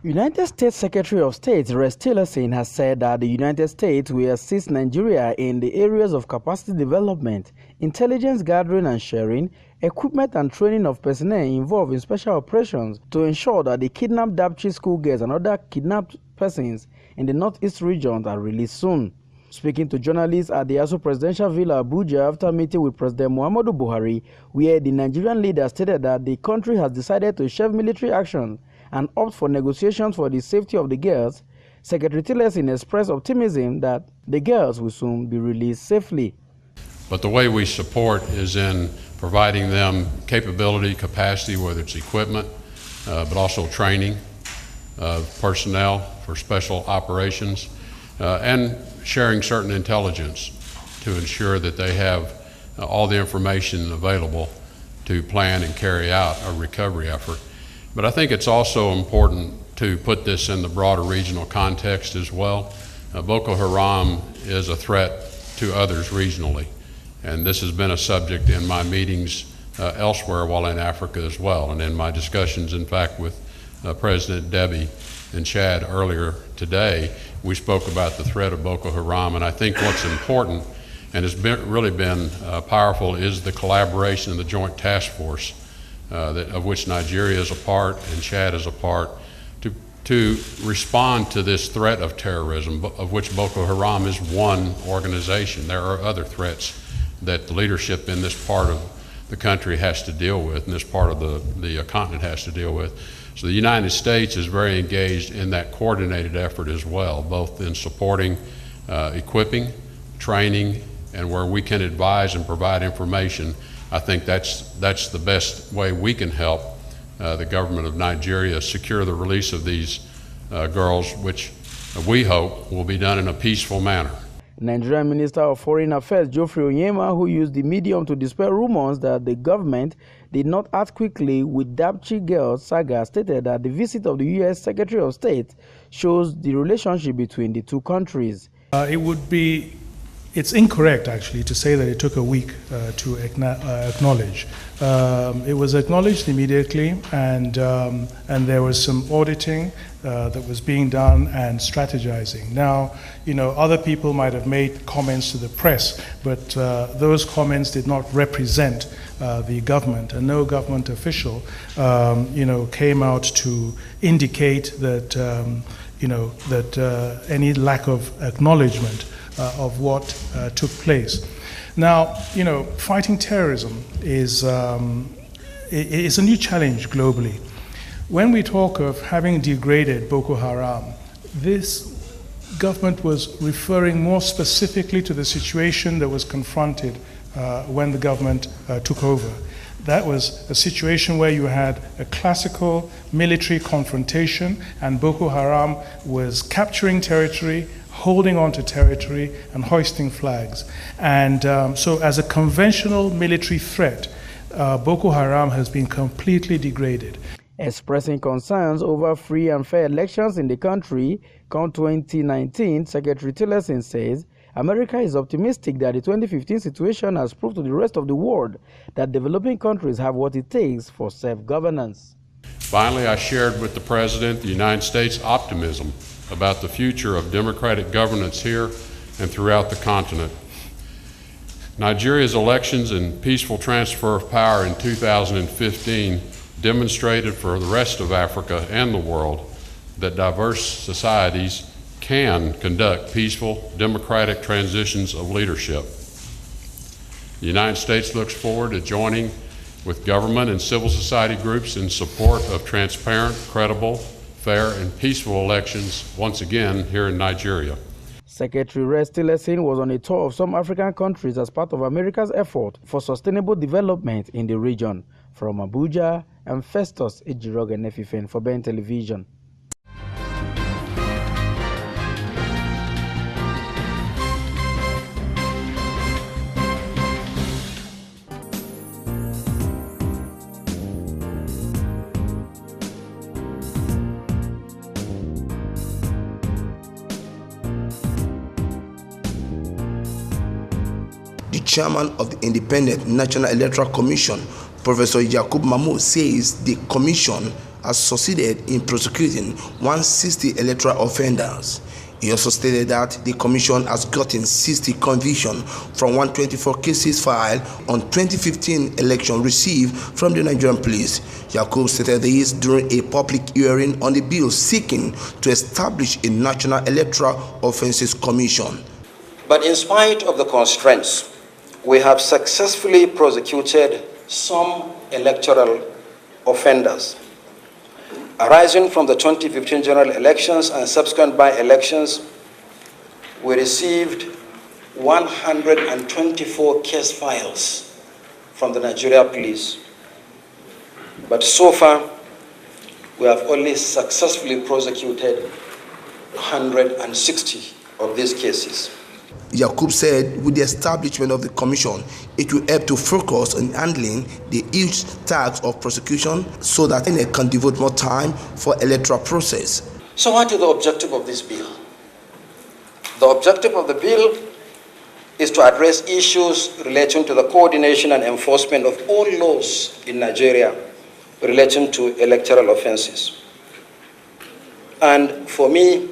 United States Secretary of State Rex Tillerson has said that the United States will assist Nigeria in the areas of capacity development, intelligence gathering and sharing, equipment and training of personnel involved in special operations to ensure that the kidnapped Dapchi schoolgirls and other kidnapped persons in the Northeast region are released soon. Speaking to journalists at the ASU Presidential Villa Abuja after meeting with President Muhammadu Buhari, where the Nigerian leader stated that the country has decided to shelve military action and opt for negotiations for the safety of the girls, Secretary Tillerson expressed optimism that the girls will soon be released safely. But the way we support is in providing them capability, capacity, whether it's equipment, but also training of personnel for special operations, and sharing certain intelligence to ensure that they have all the information available to plan and carry out a recovery effort. But I think it's also important to put this in the broader regional context as well. Boko Haram is a threat to others regionally, and this has been a subject in my meetings elsewhere while in Africa as well, and in my discussions, in fact, with President Deby and Chad earlier today. We spoke about the threat of Boko Haram, and I think what's important and has really been powerful is the collaboration of the Joint Task Force of which Nigeria is a part and Chad is a part, to respond to this threat of terrorism, of which Boko Haram is one organization. There are other threats that the leadership in this part of the country has to deal with, and this part of the continent has to deal with. So the United States is very engaged in that coordinated effort as well, both in supporting, equipping, training, and where we can advise and provide information. I think that's the best way we can help the government of Nigeria secure the release of these girls, which we hope will be done in a peaceful manner. Nigerian Minister of Foreign Affairs Geoffrey Onyema, who used the medium to dispel rumors that the government did not act quickly with Dapchi girls saga, stated that the visit of the U.S. Secretary of State shows the relationship between the two countries. It's incorrect, actually, to say that it took a week to acknowledge. It was acknowledged immediately, and there was some auditing that was being done and strategizing. Now, other people might have made comments to the press, but those comments did not represent the government, and no government official, came out to indicate that, any lack of acknowledgement of what took place. Now, fighting terrorism is a new challenge globally. When we talk of having degraded Boko Haram, this government was referring more specifically to the situation that was confronted when the government took over. That was a situation where you had a classical military confrontation, and Boko Haram was capturing territory, holding on to territory, and hoisting flags. And so as a conventional military threat, Boko Haram has been completely degraded. Expressing concerns over free and fair elections in the country come 2019, Secretary Tillerson says America is optimistic that the 2015 situation has proved to the rest of the world that developing countries have what it takes for self-governance. Finally, I shared with the President the United States' optimism about the future of democratic governance here and throughout the continent. Nigeria's elections and peaceful transfer of power in 2015 demonstrated for the rest of Africa and the world that diverse societies can conduct peaceful, democratic transitions of leadership. The United States looks forward to joining with government and civil society groups in support of transparent, credible, fair, and peaceful elections once again here in Nigeria. Secretary Rex Tillerson was on a tour of some African countries as part of America's effort for sustainable development in the region. From Abuja, I'm Festus Ejiroga Nefifen for Ben Television. The chairman of the Independent National Electoral Commission, Professor Yakub Mahmoud, says the commission has succeeded in prosecuting 160 electoral offenders. He also stated that the commission has gotten 60 convictions from 124 cases filed on 2015 election received from the Nigerian police. Yakub stated this during a public hearing on the bill seeking to establish a National Electoral Offences Commission. But in spite of the constraints, we have successfully prosecuted some electoral offenders. Arising from the 2015 general elections and subsequent by-elections, we received 124 case files from the Nigeria police. But so far, we have only successfully prosecuted 160 of these cases. Yakub said with the establishment of the commission, it will help to focus on handling the huge task of prosecution so that it can devote more time for electoral process. So what is the objective of this bill? The objective of the bill is to address issues relating to the coordination and enforcement of all laws in Nigeria relating to electoral offenses. And for me,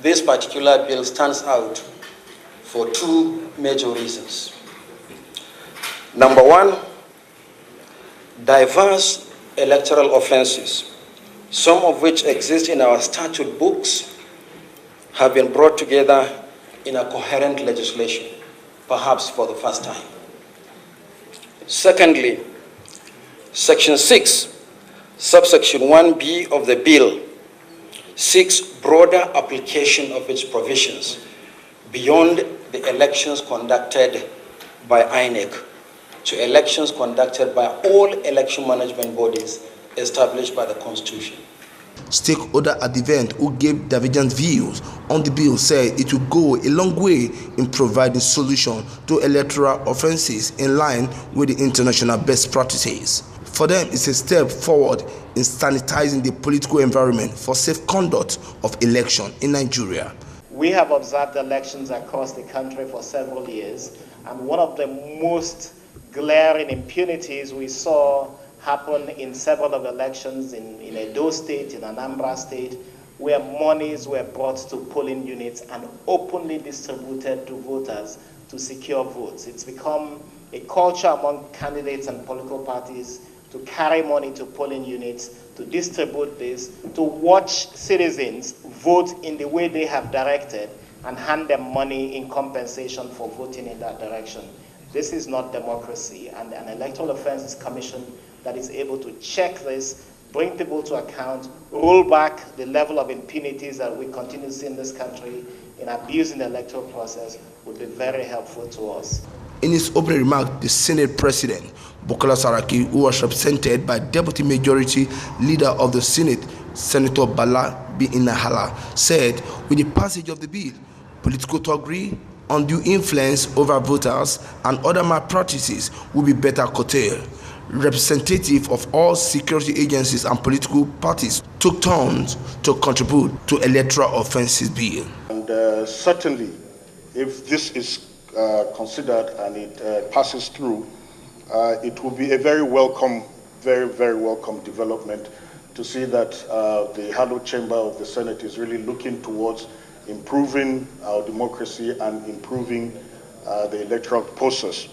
this particular bill stands out for two major reasons. Number one, diverse electoral offenses, some of which exist in our statute books, have been brought together in a coherent legislation, perhaps for the first time. Secondly, Section 6, subsection 1B of the bill seeks broader application of its provisions beyond the elections conducted by INEC to elections conducted by all election management bodies established by the Constitution. Stakeholders at the event who gave divergent views on the bill said it will go a long way in providing solutions to electoral offenses in line with the international best practices. For them, it's a step forward in sanitizing the political environment for safe conduct of election in Nigeria. We have observed elections across the country for several years, and one of the most glaring impunities we saw happen in several of the elections in Edo State, in Anambra State, where monies were brought to polling units and openly distributed to voters to secure votes. It's become a culture among candidates and political parties to carry money to polling units, to distribute this, to watch citizens vote in the way they have directed and hand them money in compensation for voting in that direction. This is not democracy, and an Electoral Offences Commission that is able to check this, bring people to account, roll back the level of impunities that we continue to see in this country in abusing the electoral process would be very helpful to us. In his opening remark, the Senate President, Bukola Saraki, who was represented by Deputy Majority Leader of the Senate, Senator Bala B. Inahala, said with the passage of the bill, political thuggery, undue influence over voters, and other malpractices will be better curtailed. Representatives of all security agencies and political parties took turns to contribute to electoral offences bill. And certainly, if this is considered and it passes through, it will be a very welcome, very welcome development to see that the hallowed chamber of the Senate is really looking towards improving our democracy and improving the electoral process.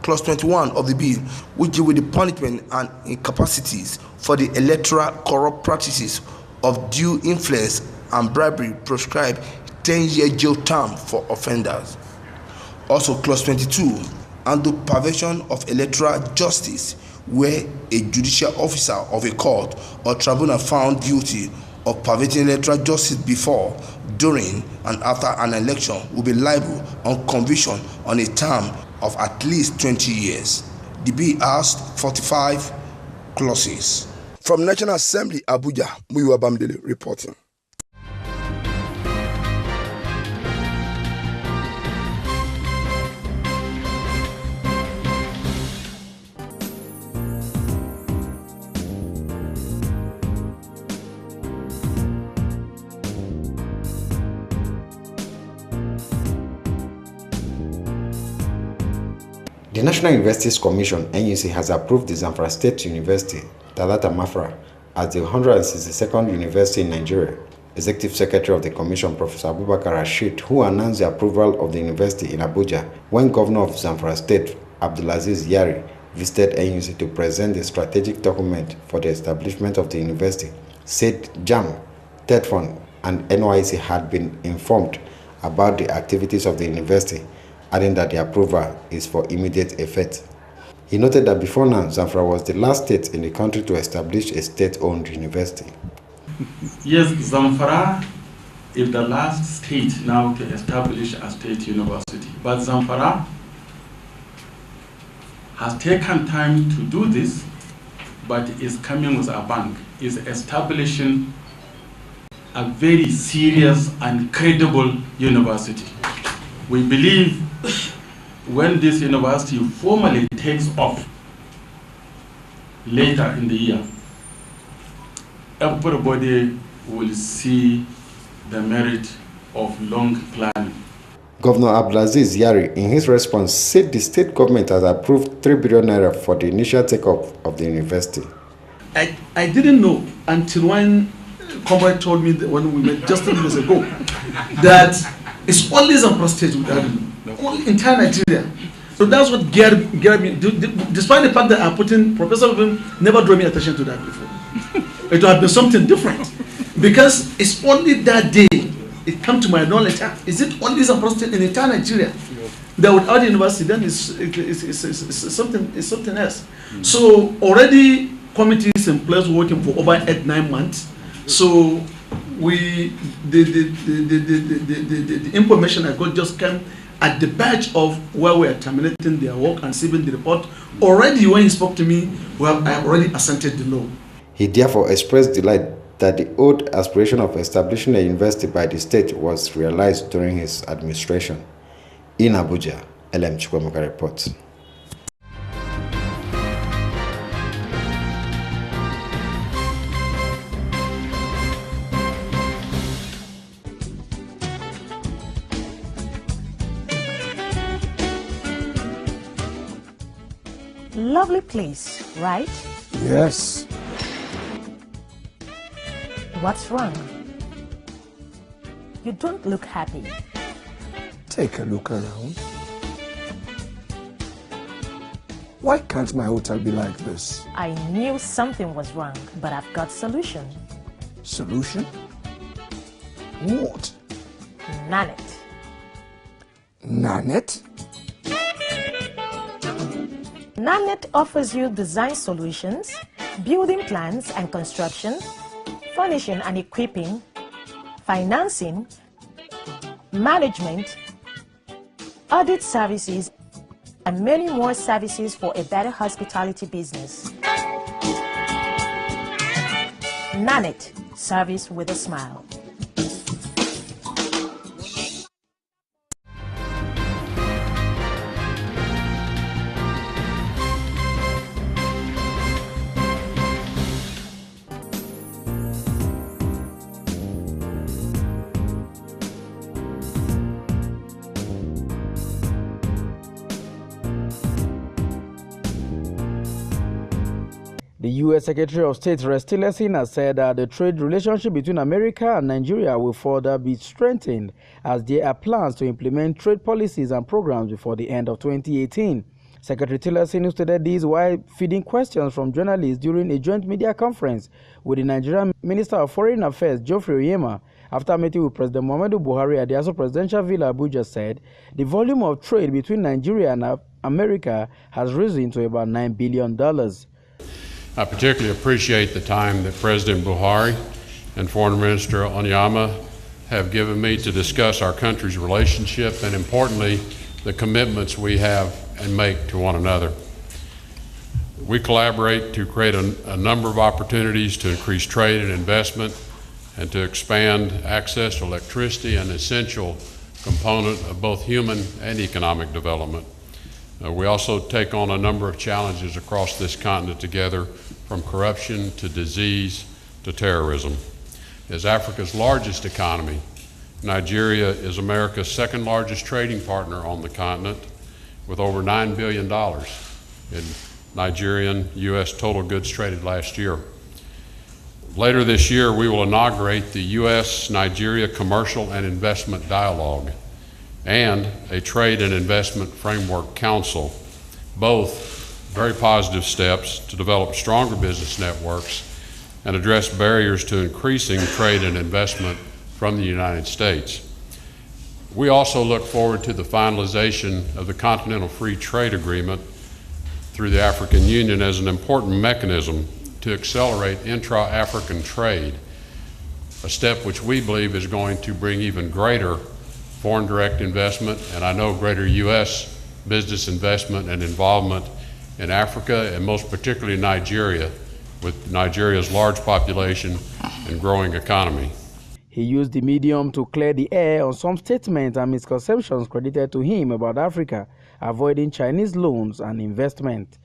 Clause 21 of the bill, which deal with the punishment and incapacities for the electoral corrupt practices of due influence and bribery, prescribe 10-year jail term for offenders. Also, Clause 22, and the perversion of electoral justice, where a judicial officer of a court or tribunal found guilty of perverting electoral justice before, during, and after an election will be liable on conviction on a term of at least 20 years. The bill has 45 clauses. From National Assembly, Abuja, Muyiwa Bamdele reporting. The National Universities Commission (NUC) has approved the Zamfara State University, Talata Mafra, as the 162nd university in Nigeria. Executive Secretary of the Commission, Professor Abubakar Rashid, who announced the approval of the university in Abuja when Governor of Zamfara State, Abdulaziz Yari, visited NUC to present the strategic document for the establishment of the university, said JAM, TEDFund, and NYC had been informed about the activities of the university, adding that the approval is for immediate effect. He noted that before now, Zamfara was the last state in the country to establish a state-owned university. Yes, Zamfara is the last state now to establish a state university. But Zamfara has taken time to do this, but is coming with a bang, is establishing a very serious and credible university. We believe when this university formally takes off later in the year, everybody will see the merit of long planning. Governor Abdulaziz Yari, in his response, said the state government has approved 3 billion naira for the initial take-up of the university. I didn't know until when Comrade told me that when we met just 10 minutes ago that it's only Zamfara State with that, only entire Nigeria. So that's what geared me, despite the fact that I put in, Professor Vim never drew me attention to that before. It would have been something different. Because it's only that day it came to my knowledge, is it only Zamfara State in entire Nigeria that without the university, then it's something else. So already committees in place working for over 8-9 months. So the information I got just came at the batch of where we are terminating their work and receiving the report. Already when he spoke to me, I have already assented the law. He therefore expressed delight that the old aspiration of establishing a university by the state was realized during his administration. In Abuja, LM Chukwemeka reports. Lovely place, right? Yes. What's wrong? You don't look happy. Take a look around. Why can't my hotel be like this? I knew something was wrong, but I've got solution. Solution? What? Nanette. Nanette? Nanette offers you design solutions, building plans and construction, furnishing and equipping, financing, management, audit services, and many more services for a better hospitality business. Nanette, service with a smile. The U.S. Secretary of State Rex Tillerson has said that the trade relationship between America and Nigeria will further be strengthened as there are plans to implement trade policies and programs before the end of 2018. Secretary Tillerson stated this while feeding questions from journalists during a joint media conference with the Nigerian Minister of Foreign Affairs, Geoffrey Oyema, after meeting with President Muhammadu Buhari at the Aso Presidential Villa, Abuja, said the volume of trade between Nigeria and America has risen to about $9 billion. I particularly appreciate the time that President Buhari and Foreign Minister Onyema have given me to discuss our country's relationship and, importantly, the commitments we have and make to one another. We collaborate to create a number of opportunities to increase trade and investment and to expand access to electricity, an essential component of both human and economic development. We also take on a number of challenges across this continent together, from corruption to disease to terrorism. As Africa's largest economy, Nigeria is America's second largest trading partner on the continent, with over $9 billion in Nigerian U.S. total goods traded last year. Later this year, we will inaugurate the U.S.-Nigeria Commercial and Investment Dialogue and a Trade and Investment Framework Council, both very positive steps to develop stronger business networks and address barriers to increasing trade and investment from the United States. We also look forward to the finalization of the Continental Free Trade Agreement through the African Union as an important mechanism to accelerate intra-African trade, a step which we believe is going to bring even greater foreign direct investment, and I know greater U.S. business investment and involvement in Africa, and most particularly Nigeria, with Nigeria's large population and growing economy. He used the medium to clear the air on some statements and misconceptions credited to him about Africa, avoiding Chinese loans and investment.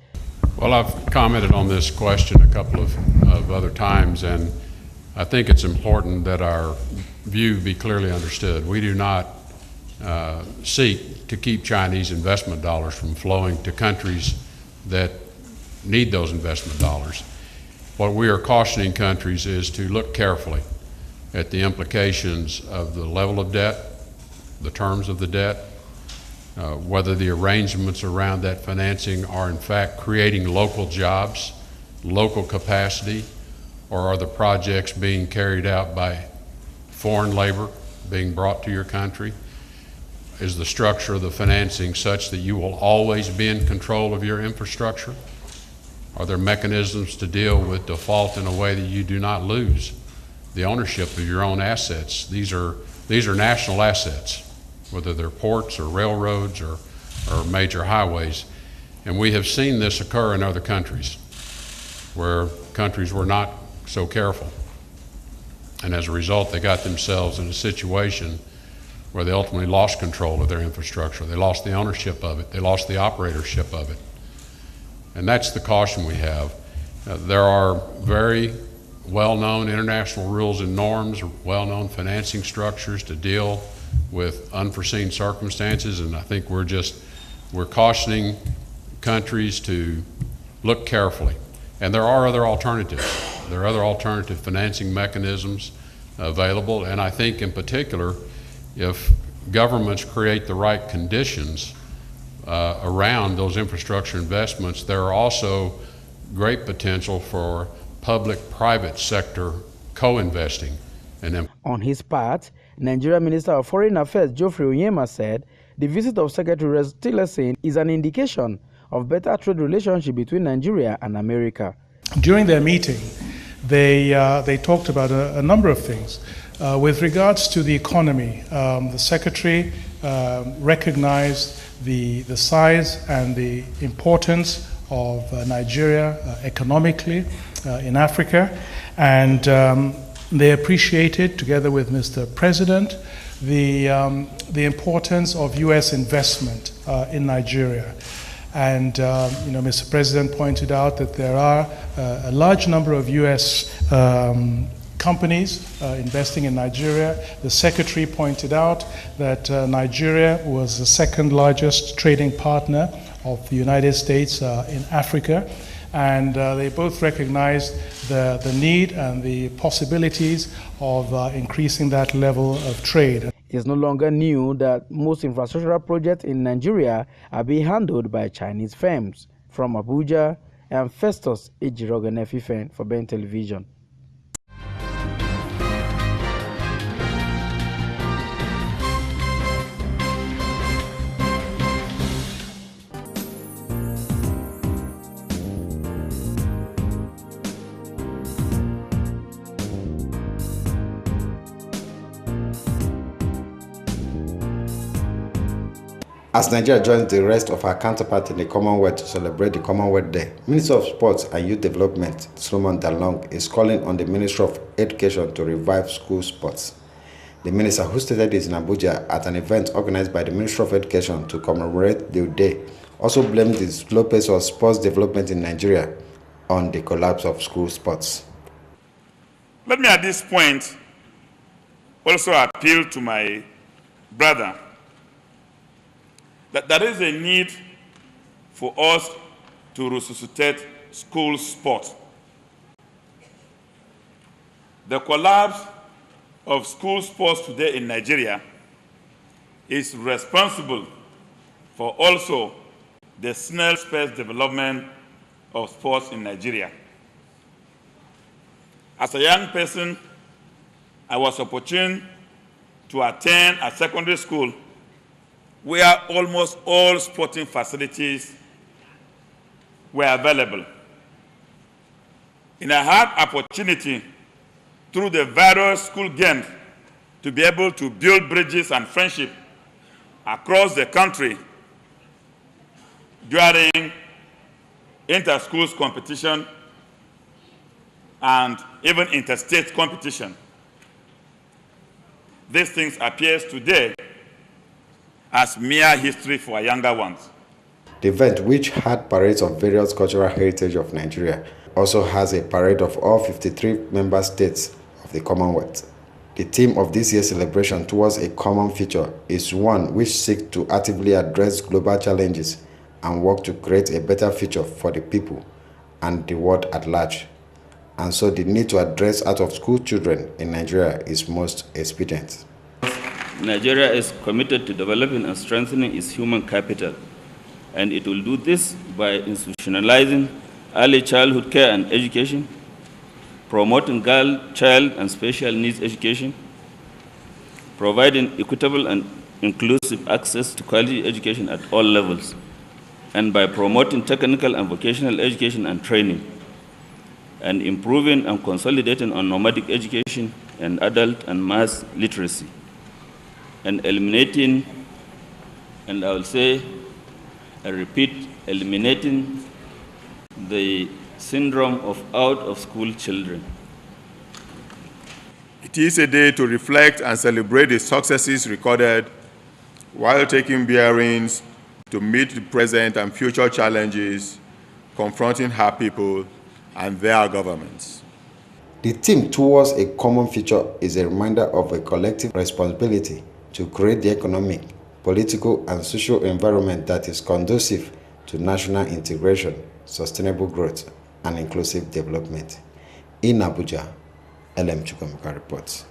Well, I've commented on this question a couple of other times, and I think it's important that our view be clearly understood. We do not seek to keep Chinese investment dollars from flowing to countries that need those investment dollars. What we are cautioning countries is to look carefully at the implications of the level of debt, the terms of the debt, whether the arrangements around that financing are in fact creating local jobs, local capacity, or are the projects being carried out by foreign labor being brought to your country? Is the structure of the financing such that you will always be in control of your infrastructure? Are there mechanisms to deal with default in a way that you do not lose the ownership of your own assets? These are national assets, whether they're ports or railroads or major highways. And we have seen this occur in other countries where countries were not so careful. And as a result, they got themselves in a situation where they ultimately lost control of their infrastructure. They lost the ownership of it. They lost the operatorship of it. And that's the caution we have. There are very well-known international rules and norms, well-known financing structures to deal with unforeseen circumstances, and I think we're cautioning countries to look carefully. And there are other alternatives. There are other alternative financing mechanisms available, and I think in particular, if governments create the right conditions around those infrastructure investments, there are also great potential for public-private sector co-investing. On his part, Nigeria Minister of Foreign Affairs Geoffrey Onyema said the visit of Secretary Rex Tillerson is an indication of better trade relationship between Nigeria and America. During their meeting, they talked about a number of things. With regards to the economy, the Secretary recognized the size and the importance of Nigeria economically in Africa, and they appreciated, together with Mr. President, the importance of U.S. investment in Nigeria. And Mr. President pointed out that there are a large number of U.S. companies investing in Nigeria. The Secretary pointed out that Nigeria was the second largest trading partner of the United States in Africa. And they both recognized the need and the possibilities of increasing that level of trade. It's no longer new that most infrastructural projects in Nigeria are being handled by Chinese firms. From Abuja, I'm Festus Ejirogenefifen for Ben Television. As Nigeria joins the rest of our counterparts in the Commonwealth to celebrate the Commonwealth Day, Minister of Sports and Youth Development, Solomon Dalong, is calling on the Ministry of Education to revive school sports. The minister, who stated this in Abuja at an event organized by the Ministry of Education to commemorate the day, also blamed the slow pace of sports development in Nigeria on the collapse of school sports. Let me at this point also appeal to my brother that there is a need for us to resuscitate school sport. The collapse of school sports today in Nigeria is responsible for also the snail space development of sports in Nigeria. As a young person, I was opportune to attend a secondary school where almost all sporting facilities were available. And I had opportunity through the various school games to be able to build bridges and friendship across the country during inter-schools competition and even interstate competition. These things appear today as mere history for our younger ones. The event, which had parades of various cultural heritage of Nigeria, also has a parade of all 53 member states of the Commonwealth. The theme of this year's celebration towards a common future is one which seeks to actively address global challenges and work to create a better future for the people and the world at large. And so the need to address out-of-school children in Nigeria is most expedient. Nigeria is committed to developing and strengthening its human capital, and it will do this by institutionalizing early childhood care and education, promoting girl, child, and special needs education, providing equitable and inclusive access to quality education at all levels, and by promoting technical and vocational education and training, and improving and consolidating on nomadic education and adult and mass literacy, and eliminating, and I will say, and repeat, eliminating the syndrome of out-of-school children. It is a day to reflect and celebrate the successes recorded while taking bearings to meet the present and future challenges confronting our people and their governments. The theme towards a common future is a reminder of a collective responsibility to create the economic, political, and social environment that is conducive to national integration, sustainable growth, and inclusive development. In Abuja, LM Chukwemeka reports.